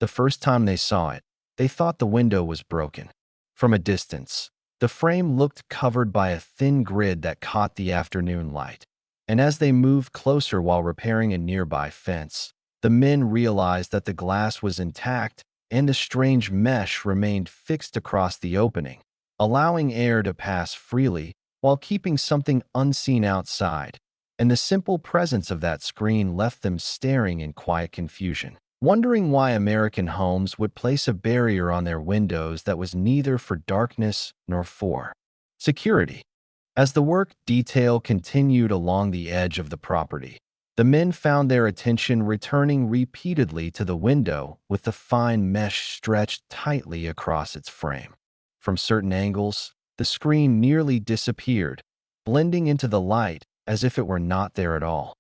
The first time they saw it, they thought the window was broken. From a distance, the frame looked covered by a thin grid that caught the afternoon light. And as they moved closer while repairing a nearby fence, the men realized that the glass was intact and the strange mesh remained fixed across the opening, allowing air to pass freely while keeping something unseen outside. And the simple presence of that screen left them staring in quiet confusion, wondering why American homes would place a barrier on their windows that was neither for darkness nor for security. As the work detail continued along the edge of the property, the men found their attention returning repeatedly to the window with the fine mesh stretched tightly across its frame. From certain angles, the screen nearly disappeared, blending into the light as if it were not there at all.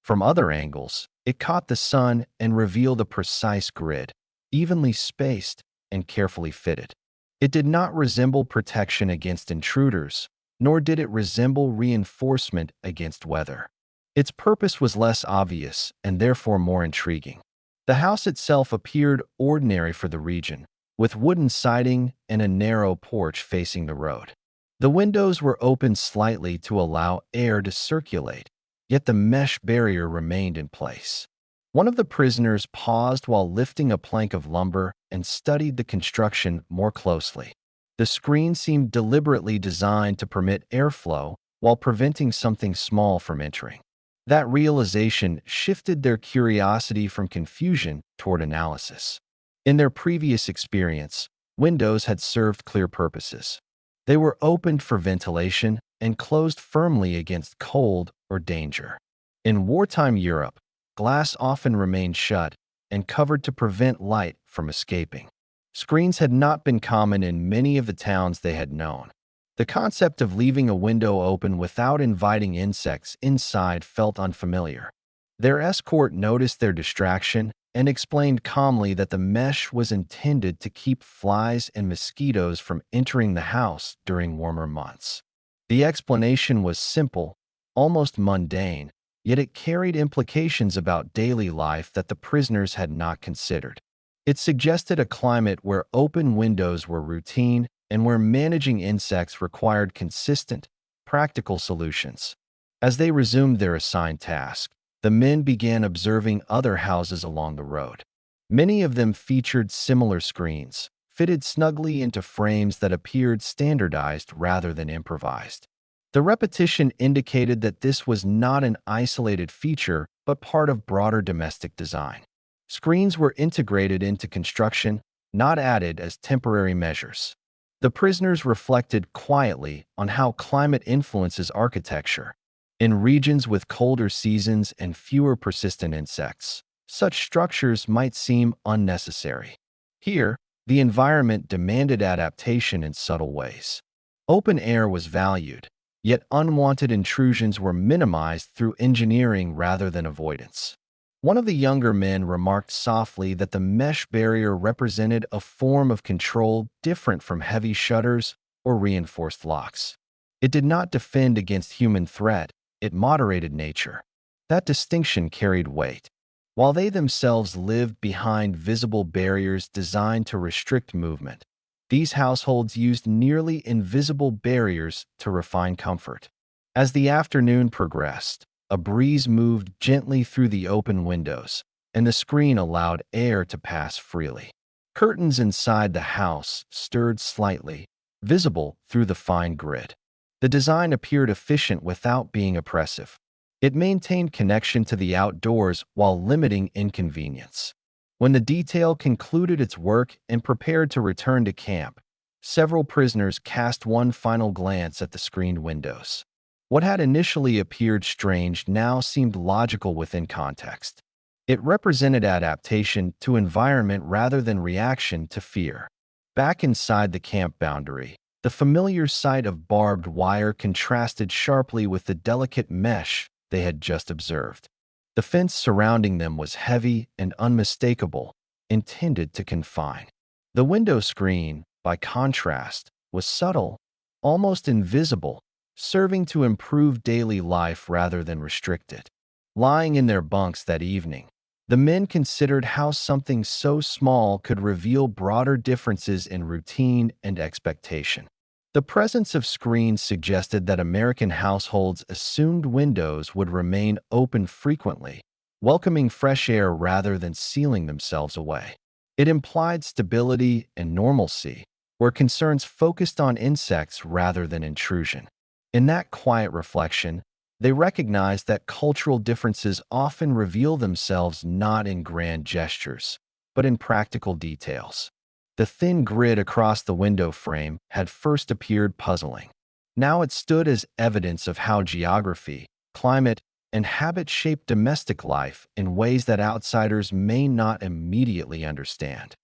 From other angles, it caught the sun and revealed a precise grid, evenly spaced and carefully fitted. It did not resemble protection against intruders, nor did it resemble reinforcement against weather. Its purpose was less obvious and therefore more intriguing. The house itself appeared ordinary for the region, with wooden siding and a narrow porch facing the road. The windows were opened slightly to allow air to circulate, yet the mesh barrier remained in place. One of the prisoners paused while lifting a plank of lumber and studied the construction more closely. The screen seemed deliberately designed to permit airflow while preventing something small from entering. That realization shifted their curiosity from confusion toward analysis. In their previous experience, windows had served clear purposes. They were opened for ventilation and closed firmly against cold or danger. In wartime Europe, glass often remained shut and covered to prevent light from escaping. Screens had not been common in many of the towns they had known. The concept of leaving a window open without inviting insects inside felt unfamiliar. Their escort noticed their distraction and explained calmly that the mesh was intended to keep flies and mosquitoes from entering the house during warmer months. The explanation was simple, almost mundane, yet it carried implications about daily life that the prisoners had not considered. It suggested a climate where open windows were routine and where managing insects required consistent, practical solutions. As they resumed their assigned task, the men began observing other houses along the road. Many of them featured similar screens, fitted snugly into frames that appeared standardized rather than improvised. The repetition indicated that this was not an isolated feature, but part of broader domestic design. Screens were integrated into construction, not added as temporary measures. The prisoners reflected quietly on how climate influences architecture. In regions with colder seasons and fewer persistent insects, such structures might seem unnecessary. Here, the environment demanded adaptation in subtle ways. Open air was valued, yet unwanted intrusions were minimized through engineering rather than avoidance. One of the younger men remarked softly that the mesh barrier represented a form of control different from heavy shutters or reinforced locks. It did not defend against human threat, it moderated nature. That distinction carried weight. While they themselves lived behind visible barriers designed to restrict movement, these households used nearly invisible barriers to refine comfort. As the afternoon progressed, a breeze moved gently through the open windows, and the screen allowed air to pass freely. Curtains inside the house stirred slightly, visible through the fine grid. The design appeared efficient without being oppressive. It maintained connection to the outdoors while limiting inconvenience. When the detail concluded its work and prepared to return to camp, several prisoners cast one final glance at the screened windows. What had initially appeared strange now seemed logical within context. It represented adaptation to environment rather than reaction to fear. Back inside the camp boundary, the familiar sight of barbed wire contrasted sharply with the delicate mesh they had just observed. The fence surrounding them was heavy and unmistakable, intended to confine. The window screen, by contrast, was subtle, almost invisible, serving to improve daily life rather than restrict it. Lying in their bunks that evening, The men considered how something so small could reveal broader differences in routine and expectation. The presence of screens suggested that American households assumed windows would remain open frequently, welcoming fresh air rather than sealing themselves away. It implied stability and normalcy, where concerns focused on insects rather than intrusion. In that quiet reflection, they recognized that cultural differences often reveal themselves not in grand gestures, but in practical details. The thin grid across the window frame had first appeared puzzling. Now it stood as evidence of how geography, climate, and habit shape domestic life in ways that outsiders may not immediately understand.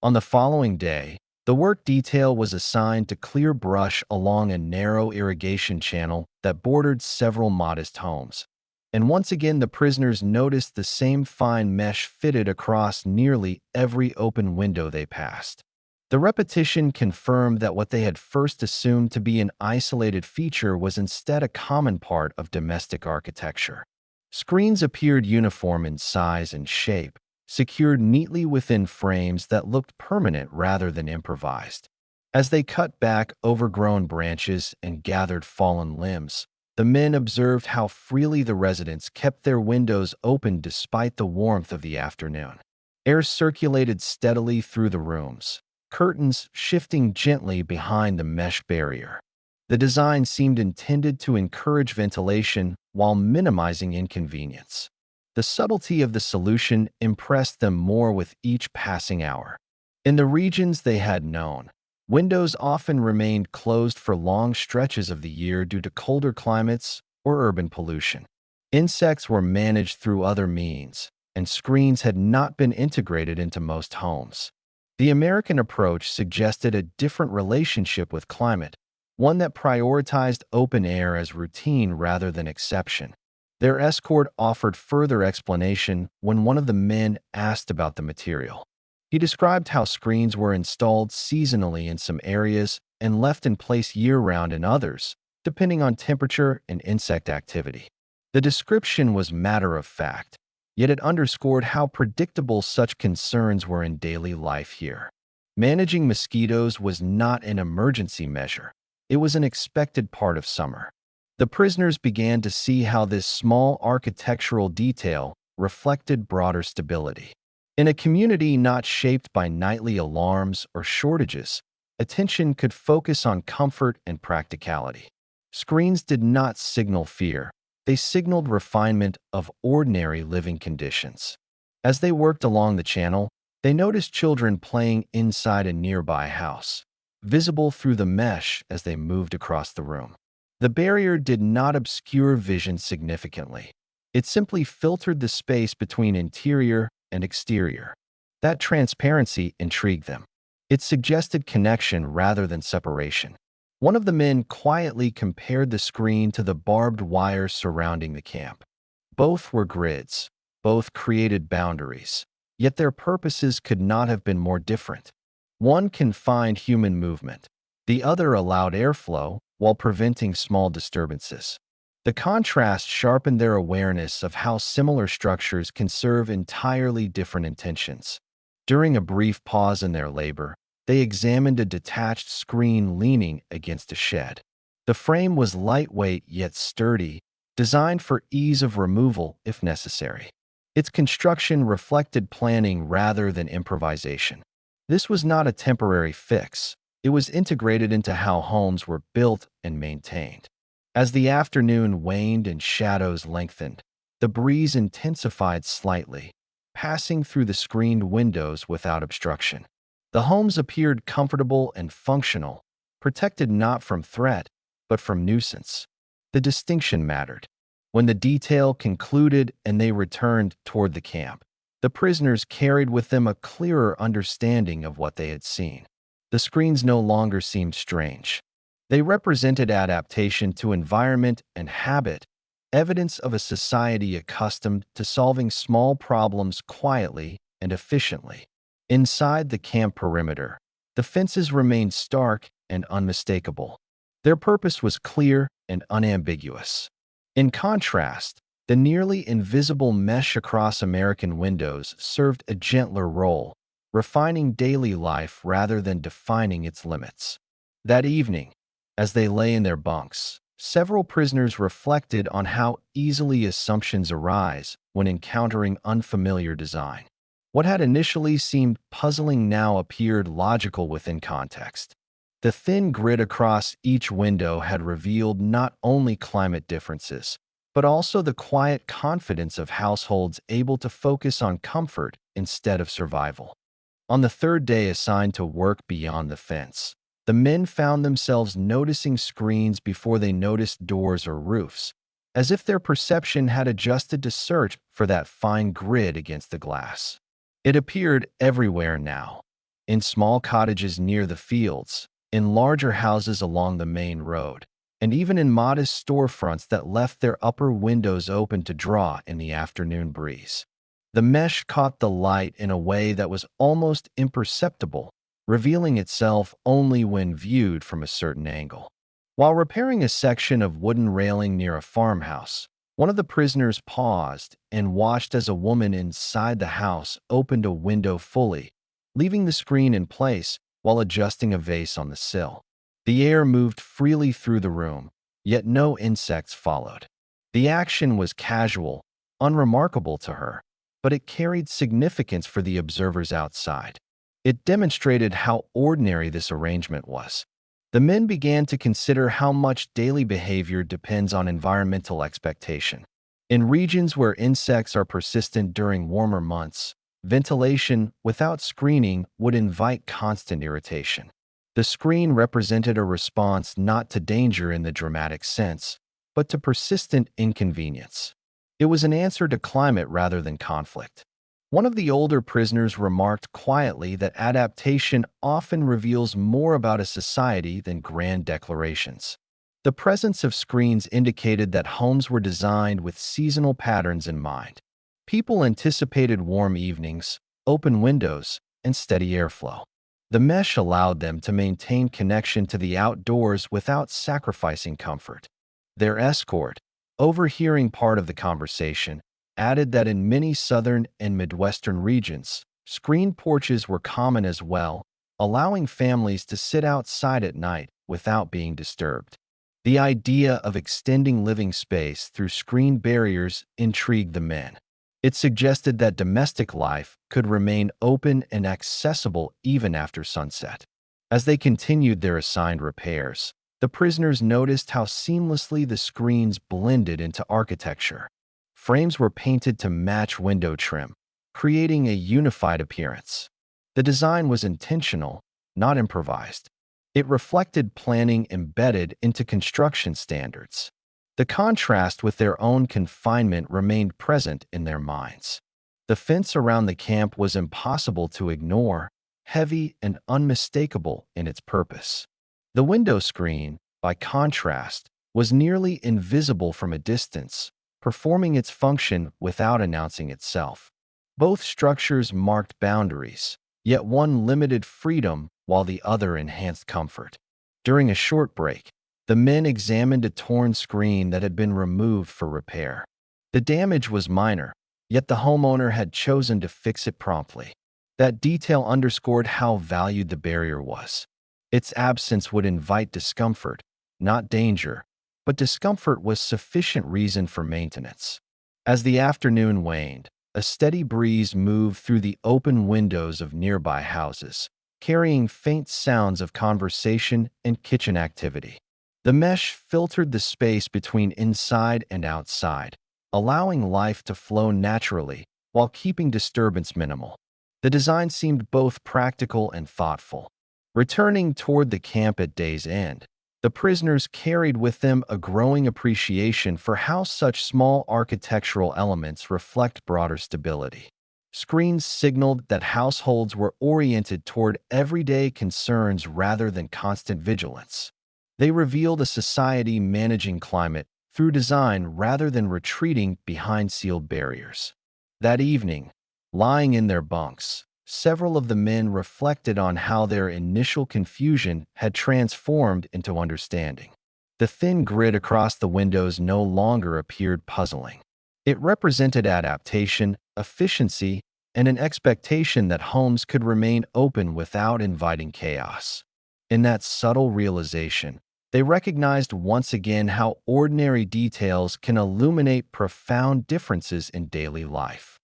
On the following day, the work detail was assigned to clear brush along a narrow irrigation channel that bordered several modest homes. And once again, the prisoners noticed the same fine mesh fitted across nearly every open window they passed. The repetition confirmed that what they had first assumed to be an isolated feature was instead a common part of domestic architecture. Screens appeared uniform in size and shape, secured neatly within frames that looked permanent rather than improvised. As they cut back overgrown branches and gathered fallen limbs, the men observed how freely the residents kept their windows open despite the warmth of the afternoon. Air circulated steadily through the rooms, curtains shifting gently behind the mesh barrier. The design seemed intended to encourage ventilation while minimizing inconvenience. The subtlety of the solution impressed them more with each passing hour. In the regions they had known, windows often remained closed for long stretches of the year due to colder climates or urban pollution. Insects were managed through other means, and screens had not been integrated into most homes. The American approach suggested a different relationship with climate, one that prioritized open air as routine rather than exception. Their escort offered further explanation when one of the men asked about the material. He described how screens were installed seasonally in some areas and left in place year-round in others, depending on temperature and insect activity. The description was matter-of-fact, yet it underscored how predictable such concerns were in daily life here. Managing mosquitoes was not an emergency measure. It was an expected part of summer. The prisoners began to see how this small architectural detail reflected broader stability. In a community not shaped by nightly alarms or shortages, attention could focus on comfort and practicality. Screens did not signal fear. They signaled refinement of ordinary living conditions. As they worked along the channel, they noticed children playing inside a nearby house, visible through the mesh as they moved across the room. The barrier did not obscure vision significantly. It simply filtered the space between interior and exterior. That transparency intrigued them. It suggested connection rather than separation. One of the men quietly compared the screen to the barbed wire surrounding the camp. Both were grids. Both created boundaries. Yet their purposes could not have been more different. One confined human movement. The other allowed airflow while preventing small disturbances. The contrast sharpened their awareness of how similar structures can serve entirely different intentions. During a brief pause in their labor, they examined a detached screen leaning against a shed. The frame was lightweight yet sturdy, designed for ease of removal if necessary. Its construction reflected planning rather than improvisation. This was not a temporary fix. It was integrated into how homes were built and maintained. As the afternoon waned and shadows lengthened, the breeze intensified slightly, passing through the screened windows without obstruction. The homes appeared comfortable and functional, protected not from threat, but from nuisance. The distinction mattered. When the detail concluded and they returned toward the camp, the prisoners carried with them a clearer understanding of what they had seen. The screens no longer seemed strange. They represented adaptation to environment and habit, evidence of a society accustomed to solving small problems quietly and efficiently. Inside the camp perimeter, the fences remained stark and unmistakable. Their purpose was clear and unambiguous. In contrast, The nearly invisible mesh across American windows served a gentler role, refining daily life rather than defining its limits. That evening, as they lay in their bunks, several prisoners reflected on how easily assumptions arise when encountering unfamiliar design. What had initially seemed puzzling now appeared logical within context. The thin grid across each window had revealed not only climate differences, but also the quiet confidence of households able to focus on comfort instead of survival. On the third day assigned to work beyond the fence, the men found themselves noticing screens before they noticed doors or roofs, as if their perception had adjusted to search for that fine grid against the glass. It appeared everywhere now, in small cottages near the fields, in larger houses along the main road, and even in modest storefronts that left their upper windows open to draw in the afternoon breeze. The mesh caught the light in a way that was almost imperceptible, revealing itself only when viewed from a certain angle. While repairing a section of wooden railing near a farmhouse, one of the prisoners paused and watched as a woman inside the house opened a window fully, leaving the screen in place while adjusting a vase on the sill. The air moved freely through the room, yet no insects followed. The action was casual, unremarkable to her, but it carried significance for the observers outside. It demonstrated how ordinary this arrangement was. The men began to consider how much daily behavior depends on environmental expectation. In regions where insects are persistent during warmer months, ventilation without screening would invite constant irritation. The screen represented a response not to danger in the dramatic sense, but to persistent inconvenience. It was an answer to climate rather than conflict. One of the older prisoners remarked quietly that adaptation often reveals more about a society than grand declarations. The presence of screens indicated that homes were designed with seasonal patterns in mind. People anticipated warm evenings, open windows, and steady airflow. The mesh allowed them to maintain connection to the outdoors without sacrificing comfort. Their escort, overhearing part of the conversation, added that in many southern and midwestern regions, screened porches were common as well, allowing families to sit outside at night without being disturbed. The idea of extending living space through screen barriers intrigued the men. It suggested that domestic life could remain open and accessible even after sunset. As they continued their assigned repairs, the prisoners noticed how seamlessly the screens blended into architecture. Frames were painted to match window trim, creating a unified appearance. The design was intentional, not improvised. It reflected planning embedded into construction standards. The contrast with their own confinement remained present in their minds. The fence around the camp was impossible to ignore, heavy and unmistakable in its purpose. The window screen, by contrast, was nearly invisible from a distance, performing its function without announcing itself. Both structures marked boundaries, yet one limited freedom while the other enhanced comfort. During a short break, the men examined a torn screen that had been removed for repair. The damage was minor, yet the homeowner had chosen to fix it promptly. That detail underscored how valued the barrier was. Its absence would invite discomfort, not danger, but discomfort was sufficient reason for maintenance. As the afternoon waned, a steady breeze moved through the open windows of nearby houses, carrying faint sounds of conversation and kitchen activity. The mesh filtered the space between inside and outside, allowing life to flow naturally while keeping disturbance minimal. The design seemed both practical and thoughtful. Returning toward the camp at day's end, the prisoners carried with them a growing appreciation for how such small architectural elements reflect broader stability. Screens signaled that households were oriented toward everyday concerns rather than constant vigilance. They revealed a society managing climate through design rather than retreating behind sealed barriers. That evening, lying in their bunks, several of the men reflected on how their initial confusion had transformed into understanding. The thin grid across the windows no longer appeared puzzling. It represented adaptation, efficiency, and an expectation that homes could remain open without inviting chaos. In that subtle realization, they recognized once again how ordinary details can illuminate profound differences in daily life.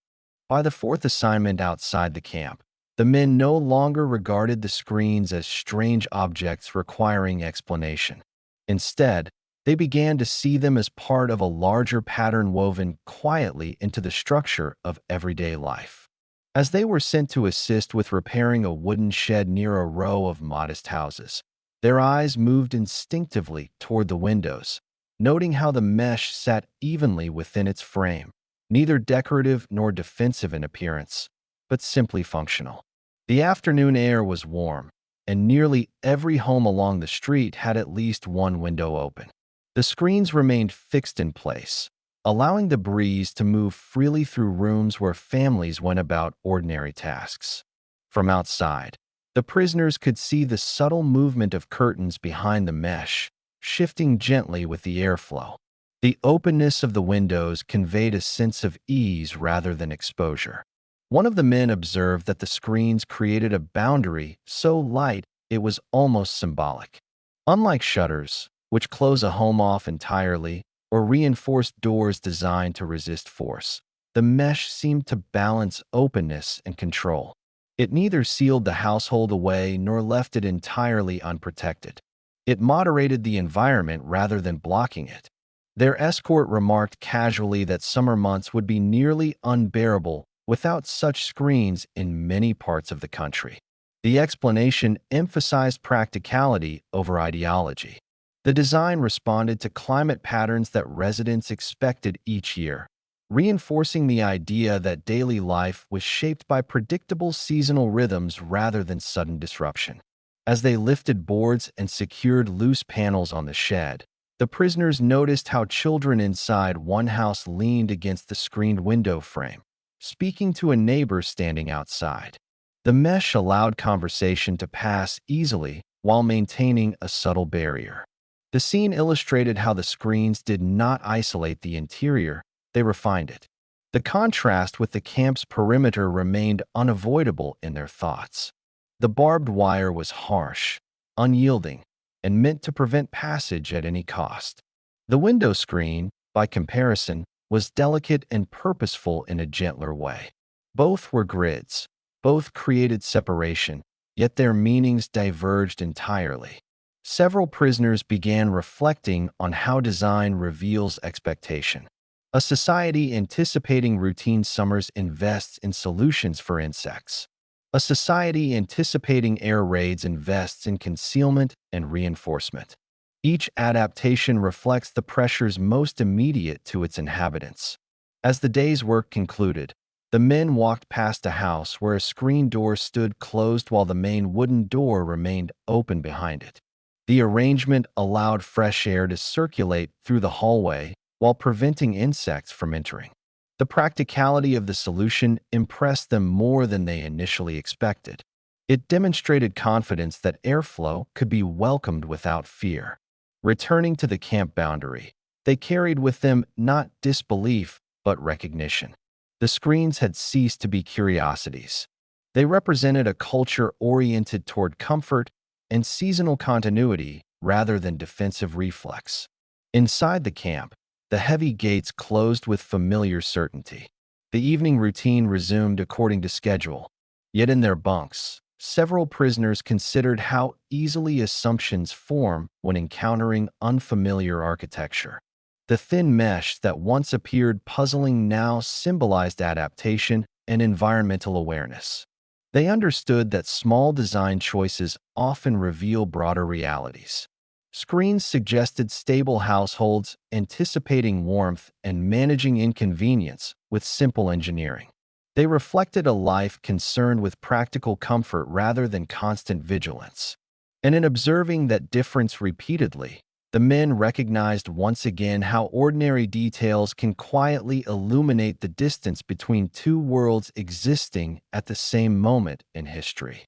By the fourth assignment outside the camp, the men no longer regarded the screens as strange objects requiring explanation. Instead, they began to see them as part of a larger pattern woven quietly into the structure of everyday life. As they were sent to assist with repairing a wooden shed near a row of modest houses, their eyes moved instinctively toward the windows, noting how the mesh sat evenly within its frame, neither decorative nor defensive in appearance, but simply functional. The afternoon air was warm, and nearly every home along the street had at least one window open. The screens remained fixed in place, allowing the breeze to move freely through rooms where families went about ordinary tasks. From outside, the prisoners could see the subtle movement of curtains behind the mesh, shifting gently with the airflow. The openness of the windows conveyed a sense of ease rather than exposure. One of the men observed that the screens created a boundary so light it was almost symbolic. Unlike shutters, which close a home off entirely, or reinforced doors designed to resist force, the mesh seemed to balance openness and control. It neither sealed the household away nor left it entirely unprotected. It moderated the environment rather than blocking it. Their escort remarked casually that summer months would be nearly unbearable without such screens in many parts of the country. The explanation emphasized practicality over ideology. The design responded to climate patterns that residents expected each year, reinforcing the idea that daily life was shaped by predictable seasonal rhythms rather than sudden disruption. As they lifted boards and secured loose panels on the shed, the prisoners noticed how children inside one house leaned against the screened window frame, speaking to a neighbor standing outside. The mesh allowed conversation to pass easily while maintaining a subtle barrier. The scene illustrated how the screens did not isolate the interior, they refined it. The contrast with the camp's perimeter remained unavoidable in their thoughts. The barbed wire was harsh, unyielding, and meant to prevent passage at any cost. The window screen, by comparison, was delicate and purposeful in a gentler way. Both were grids, both created separation, yet their meanings diverged entirely. Several prisoners began reflecting on how design reveals expectation. A society anticipating routine summers invests in solutions for insects. A society anticipating air raids invests in concealment and reinforcement. Each adaptation reflects the pressures most immediate to its inhabitants. As the day's work concluded, the men walked past a house where a screen door stood closed while the main wooden door remained open behind it. The arrangement allowed fresh air to circulate through the hallway while preventing insects from entering. The practicality of the solution impressed them more than they initially expected. It demonstrated confidence that airflow could be welcomed without fear. Returning to the camp boundary, they carried with them not disbelief, but recognition. The screens had ceased to be curiosities. They represented a culture oriented toward comfort and seasonal continuity rather than defensive reflex. Inside the camp, the heavy gates closed with familiar certainty. The evening routine resumed according to schedule. Yet in their bunks, several prisoners considered how easily assumptions form when encountering unfamiliar architecture. The thin mesh that once appeared puzzling now symbolized adaptation and environmental awareness. They understood that small design choices often reveal broader realities. Screens suggested stable households, anticipating warmth and managing inconvenience with simple engineering. They reflected a life concerned with practical comfort rather than constant vigilance. And in observing that difference repeatedly, the men recognized once again how ordinary details can quietly illuminate the distance between two worlds existing at the same moment in history.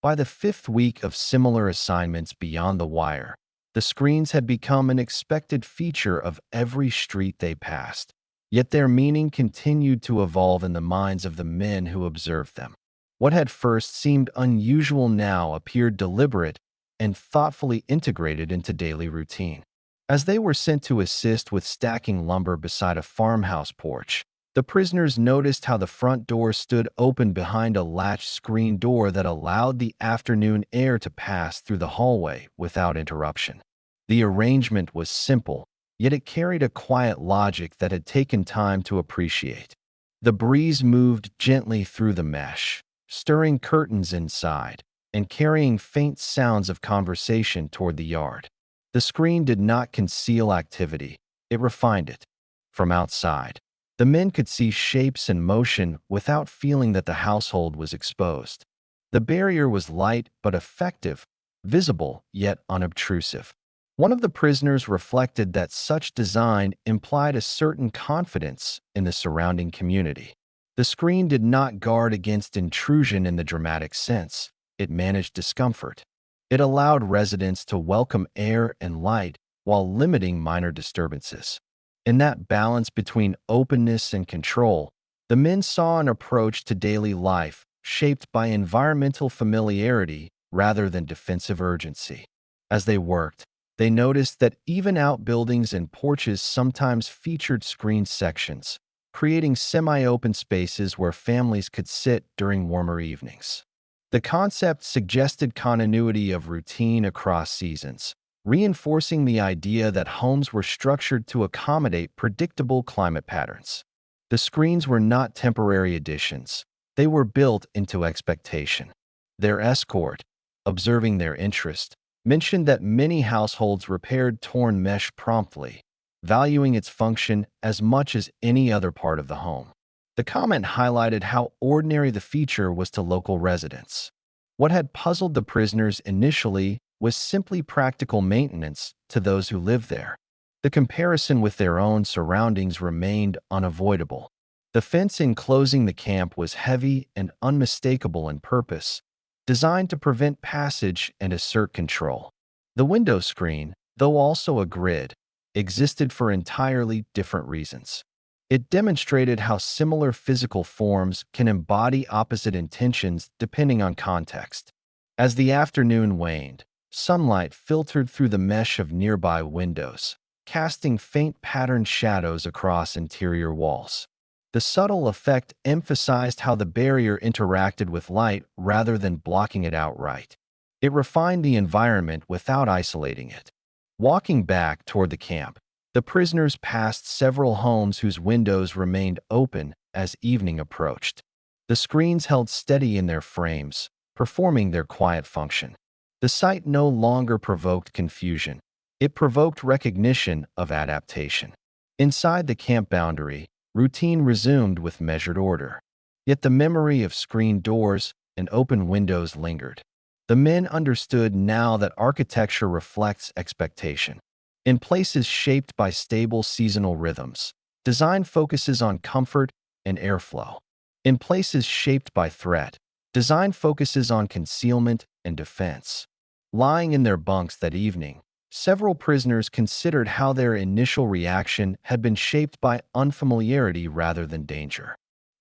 By the fifth week of similar assignments beyond the wire, the screens had become an expected feature of every street they passed. Yet their meaning continued to evolve in the minds of the men who observed them. What had first seemed unusual now appeared deliberate and thoughtfully integrated into daily routine. As they were sent to assist with stacking lumber beside a farmhouse porch, the prisoners noticed how the front door stood open behind a latched screen door that allowed the afternoon air to pass through the hallway without interruption. The arrangement was simple, yet it carried a quiet logic that had taken time to appreciate. The breeze moved gently through the mesh, stirring curtains inside and carrying faint sounds of conversation toward the yard. The screen did not conceal activity, it refined it. From outside, the men could see shapes and motion without feeling that the household was exposed. The barrier was light but effective, visible yet unobtrusive. One of the prisoners reflected that such design implied a certain confidence in the surrounding community. The screen did not guard against intrusion in the dramatic sense, it managed discomfort. It allowed residents to welcome air and light while limiting minor disturbances. In that balance between openness and control, the men saw an approach to daily life shaped by environmental familiarity rather than defensive urgency. As they worked, they noticed that even outbuildings and porches sometimes featured screened sections, creating semi-open spaces where families could sit during warmer evenings. The concept suggested continuity of routine across seasons, reinforcing the idea that homes were structured to accommodate predictable climate patterns. The screens were not temporary additions, they were built into expectation. Their escort, observing their interest, mentioned that many households repaired torn mesh promptly, valuing its function as much as any other part of the home. The comment highlighted how ordinary the feature was to local residents. What had puzzled the prisoners initially was simply practical maintenance to those who lived there. The comparison with their own surroundings remained unavoidable. The fence enclosing the camp was heavy and unmistakable in purpose, designed to prevent passage and assert control. The window screen, though also a grid, existed for entirely different reasons. It demonstrated how similar physical forms can embody opposite intentions depending on context. As the afternoon waned, sunlight filtered through the mesh of nearby windows, casting faint patterned shadows across interior walls. The subtle effect emphasized how the barrier interacted with light rather than blocking it outright. It refined the environment without isolating it. Walking back toward the camp, the prisoners passed several homes whose windows remained open as evening approached. The screens held steady in their frames, performing their quiet function. The sight no longer provoked confusion. It provoked recognition of adaptation. Inside the camp boundary, routine resumed with measured order. Yet the memory of screened doors and open windows lingered. The men understood now that architecture reflects expectation. In places shaped by stable seasonal rhythms, design focuses on comfort and airflow. In places shaped by threat, design focuses on concealment and defense. Lying in their bunks that evening, several prisoners considered how their initial reaction had been shaped by unfamiliarity rather than danger.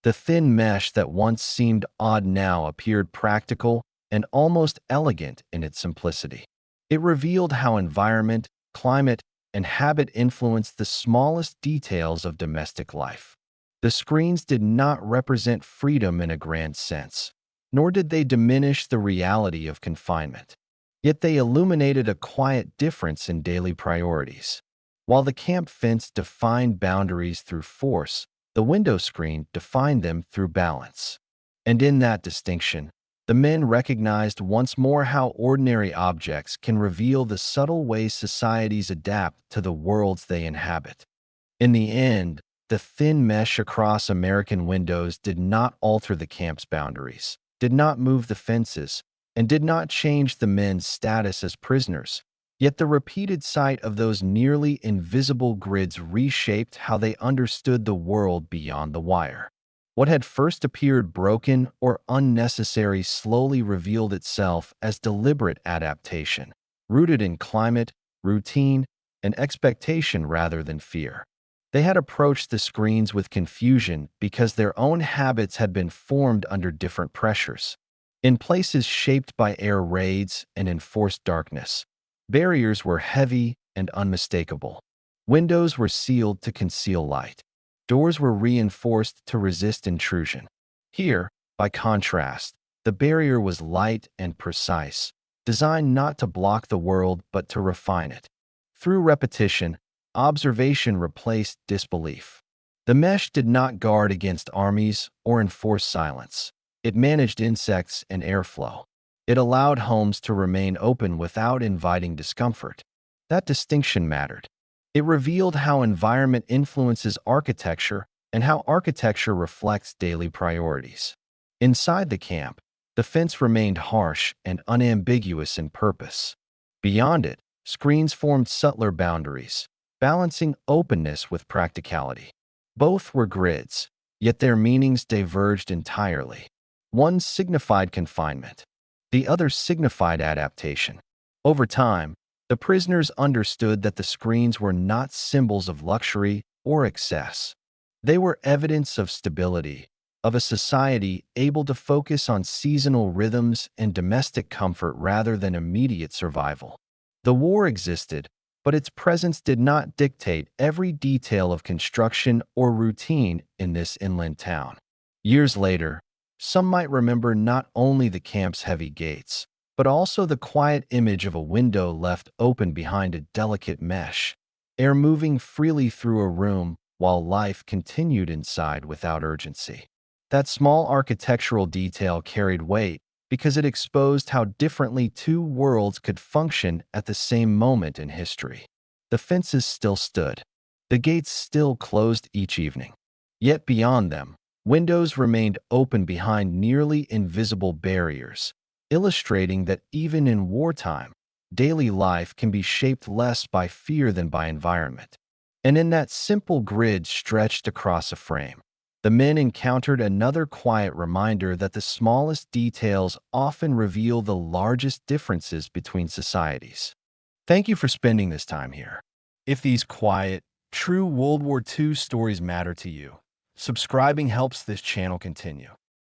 The thin mesh that once seemed odd now appeared practical and almost elegant in its simplicity. It revealed how environment, climate, and habit influenced the smallest details of domestic life. The screens did not represent freedom in a grand sense, nor did they diminish the reality of confinement. Yet they illuminated a quiet difference in daily priorities. While the camp fence defined boundaries through force, the window screen defined them through balance. And in that distinction, the men recognized once more how ordinary objects can reveal the subtle ways societies adapt to the worlds they inhabit. In the end, the thin mesh across American windows did not alter the camp's boundaries, did not move the fences, and did not change the men's status as prisoners. Yet the repeated sight of those nearly invisible grids reshaped how they understood the world beyond the wire. What had first appeared broken or unnecessary slowly revealed itself as deliberate adaptation, rooted in climate, routine, and expectation rather than fear. They had approached the screens with confusion because their own habits had been formed under different pressures. In places shaped by air raids and enforced darkness, barriers were heavy and unmistakable. Windows were sealed to conceal light. Doors were reinforced to resist intrusion. Here, by contrast, the barrier was light and precise, designed not to block the world but to refine it. Through repetition, observation replaced disbelief. The mesh did not guard against armies or enforce silence. It managed insects and airflow. It allowed homes to remain open without inviting discomfort. That distinction mattered. It revealed how environment influences architecture and how architecture reflects daily priorities. Inside the camp, the fence remained harsh and unambiguous in purpose. Beyond it, screens formed subtler boundaries, balancing openness with practicality. Both were grids, yet their meanings diverged entirely. One signified confinement. The other signified adaptation. Over time, the prisoners understood that the screens were not symbols of luxury or excess. They were evidence of stability, of a society able to focus on seasonal rhythms and domestic comfort rather than immediate survival. The war existed, but its presence did not dictate every detail of construction or routine in this inland town. Years later, some might remember not only the camp's heavy gates, but also the quiet image of a window left open behind a delicate mesh, air moving freely through a room while life continued inside without urgency. That small architectural detail carried weight because it exposed how differently two worlds could function at the same moment in history. The fences still stood. The gates still closed each evening. Yet beyond them, windows remained open behind nearly invisible barriers, illustrating that even in wartime, daily life can be shaped less by fear than by environment. And in that simple grid stretched across a frame, the men encountered another quiet reminder that the smallest details often reveal the largest differences between societies. Thank you for spending this time here. If these quiet, true World War II stories matter to you, subscribing helps this channel continue.